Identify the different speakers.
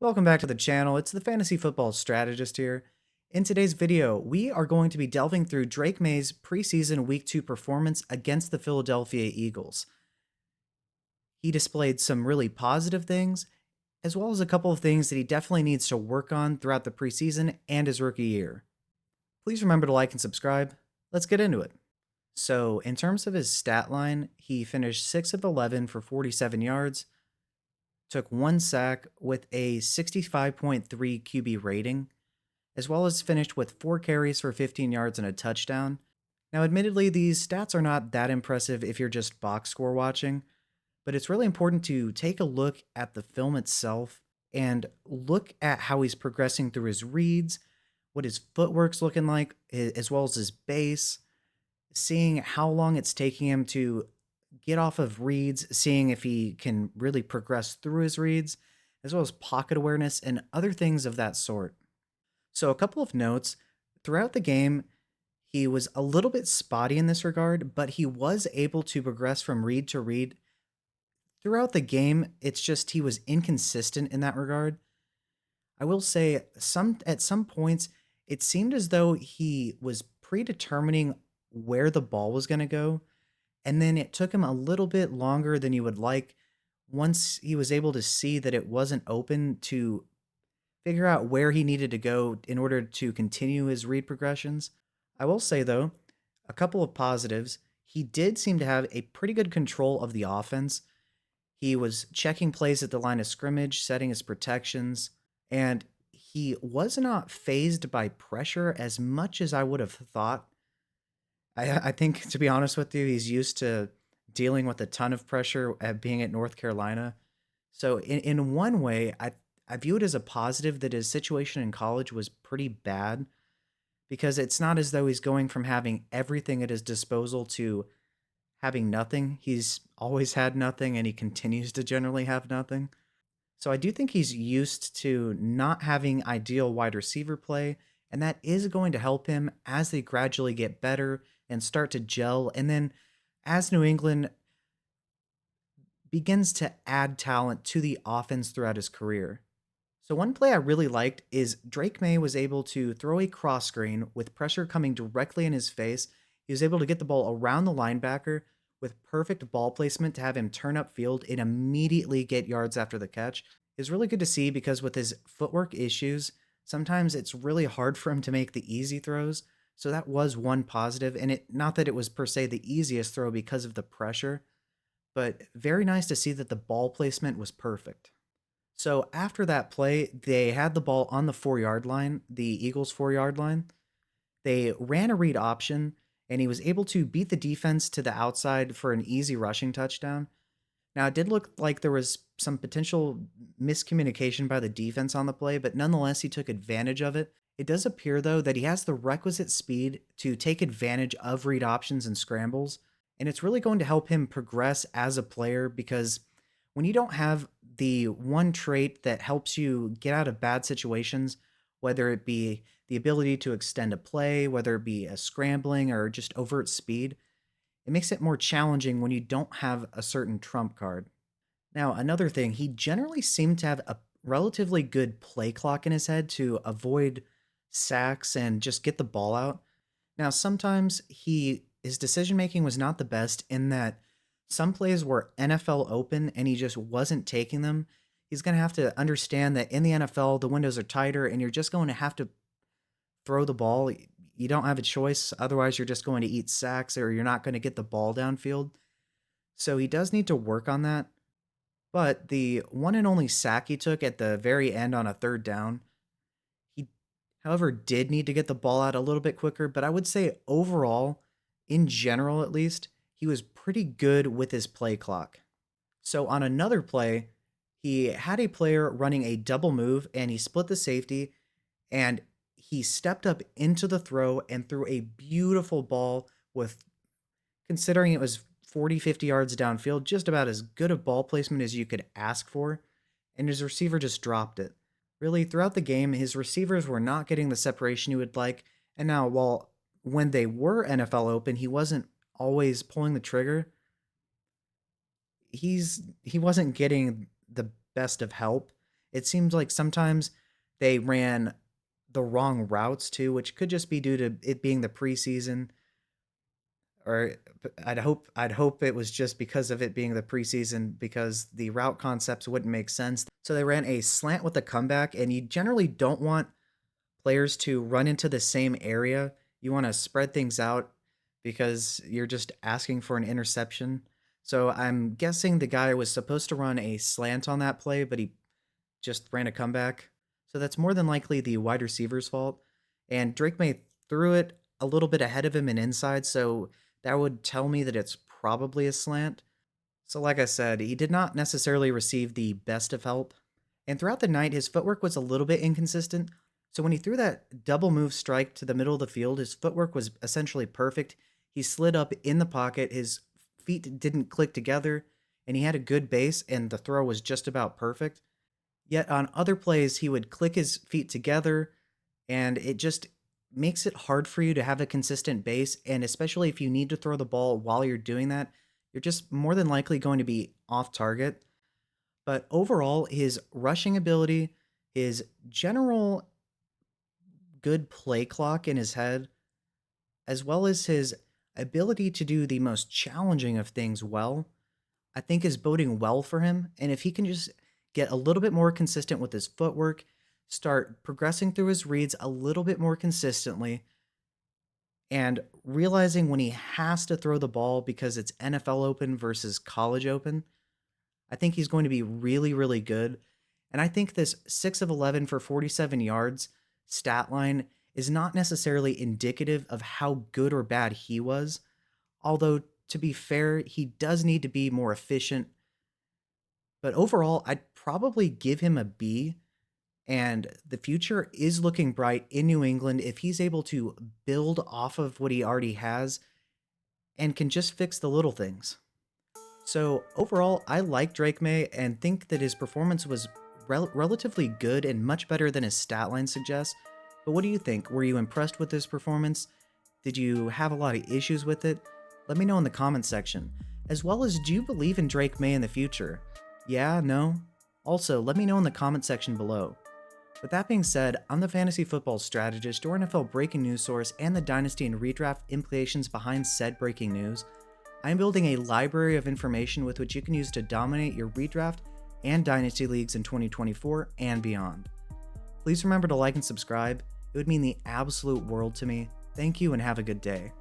Speaker 1: Welcome back to the channel. It's the Fantasy Football Strategist here. In today's video, we are going to be delving through Drake Maye's preseason Week 2 performance against the Philadelphia Eagles. He displayed some really positive things, as well as a couple of things that he definitely needs to work on throughout the preseason and his rookie year. Please remember to like and subscribe. Let's get into it. So, in terms of his stat line, he finished 6 of 11 for 47 yards, took 1 sack with a 65.3 QB rating, as well as finished with 4 carries for 15 yards and a touchdown. Now, admittedly, these stats are not that impressive if you're just box score watching, but it's really important to take a look at the film itself and look at how he's progressing through his reads, what his footwork's looking like, as well as his base, seeing how long it's taking him to get off of reads, seeing if he can really progress through his reads, as well as pocket awareness and other things of that sort. So, a couple of notes. Throughout the game, he was a little bit spotty in this regard, but he was able to progress from read to read throughout the game. It's just he was inconsistent in that regard. I will say at some points it seemed as though he was predetermining where the ball was going to go, and then it took him a little bit longer than you would like once he was able to see that it wasn't open to figure out where he needed to go in order to continue his read progressions. I will say, though, a couple of positives. He did seem to have a pretty good control of the offense. He was checking plays at the line of scrimmage, setting his protections, and he was not phased by pressure as much as I would have thought. I think, to be honest with you, he's used to dealing with a ton of pressure at being at North Carolina. So in one way, I view it as a positive that his situation in college was pretty bad because it's not as though he's going from having everything at his disposal to having nothing. He's always had nothing and he continues to generally have nothing. So I do think he's used to not having ideal wide receiver play, and that is going to help him as they gradually get better and start to gel. And then as New England begins to add talent to the offense throughout his career. So one play I really liked is Drake Maye was able to throw a cross screen with pressure coming directly in his face. He was able to get the ball around the linebacker with perfect ball placement to have him turn upfield and immediately get yards after the catch. It's really good to see because with his footwork issues, sometimes it's really hard for him to make the easy throws. So that was one positive, and it not that it was per se the easiest throw because of the pressure, but very nice to see that the ball placement was perfect. So after that play, they had the ball on the 4 yard line, the Eagles' 4 yard line. They ran a read option, and he was able to beat the defense to the outside for an easy rushing touchdown. Now, it did look like there was some potential miscommunication by the defense on the play, but nonetheless, he took advantage of it. It does appear, though, that he has the requisite speed to take advantage of read options and scrambles, and it's really going to help him progress as a player because when you don't have the one trait that helps you get out of bad situations, whether it be the ability to extend a play, whether it be a scrambling or just overt speed, it makes it more challenging when you don't have a certain trump card. Now, another thing, he generally seemed to have a relatively good play clock in his head to avoid sacks and just get the ball out. Now, sometimes his decision making was not the best in that some plays were NFL open and he just wasn't taking them. He's going to have to understand that in the NFL, the windows are tighter and you're just going to have to throw the ball. You don't have a choice. Otherwise, you're just going to eat sacks or you're not going to get the ball downfield. So he does need to work on that. But the one and only sack he took at the very end on a third down, he, however, did need to get the ball out a little bit quicker. But I would say overall, in general at least, he was pretty good with his play clock. So on another play, he had a player running a double move and he split the safety and he stepped up into the throw and threw a beautiful ball with, considering it was 40, 50 yards downfield, just about as good a ball placement as you could ask for, and his receiver just dropped it. Really, throughout the game, his receivers were not getting the separation he would like, and now, when they were NFL open, he wasn't always pulling the trigger. He wasn't getting the best of help, It seems like sometimes they ran the wrong routes too, which could just be due to it being the preseason, or I'd hope it was just because of it being the preseason because the route concepts wouldn't make sense. So they ran a slant with a comeback, and you generally don't want players to run into the same area. You want to spread things out because you're just asking for an interception. So I'm guessing the guy was supposed to run a slant on that play, but he just ran a comeback. So that's more than likely the wide receiver's fault. And Drake May threw it a little bit ahead of him and inside, so that would tell me that it's probably a slant. So, like I said, he did not necessarily receive the best of help. And throughout the night, his footwork was a little bit inconsistent. So, when he threw that double move strike to the middle of the field, his footwork was essentially perfect. He slid up in the pocket, his feet didn't click together, and he had a good base, and the throw was just about perfect. Yet on other plays, he would click his feet together, and it just makes it hard for you to have a consistent base. And especially if you need to throw the ball while you're doing that, you're just more than likely going to be off target. But overall, his rushing ability, his general good play clock in his head, as well as his ability to do the most challenging of things well, I think is boding well for him. And if he can just get a little bit more consistent with his footwork, start progressing through his reads a little bit more consistently, and realizing when he has to throw the ball because it's NFL open versus college open, I think he's going to be really, really good. And I think this 6 of 11 for 47 yards stat line is not necessarily indicative of how good or bad he was. Although, to be fair, he does need to be more efficient. But overall, I'd probably give him a B. And the future is looking bright in New England if he's able to build off of what he already has and can just fix the little things. So overall, I like Drake May and think that his performance was relatively good and much better than his stat line suggests. But what do you think? Were you impressed with his performance? Did you have a lot of issues with it? Let me know in the comments section. As well as, do you believe in Drake May in the future? Yeah, no? Also, let me know in the comment section below. With that being said, I'm the fantasy football strategist, your NFL breaking news source, and the dynasty and redraft implications behind said breaking news. I am building a library of information with which you can use to dominate your redraft and dynasty leagues in 2024 and beyond. Please remember to like and subscribe. It would mean the absolute world to me. Thank you and have a good day.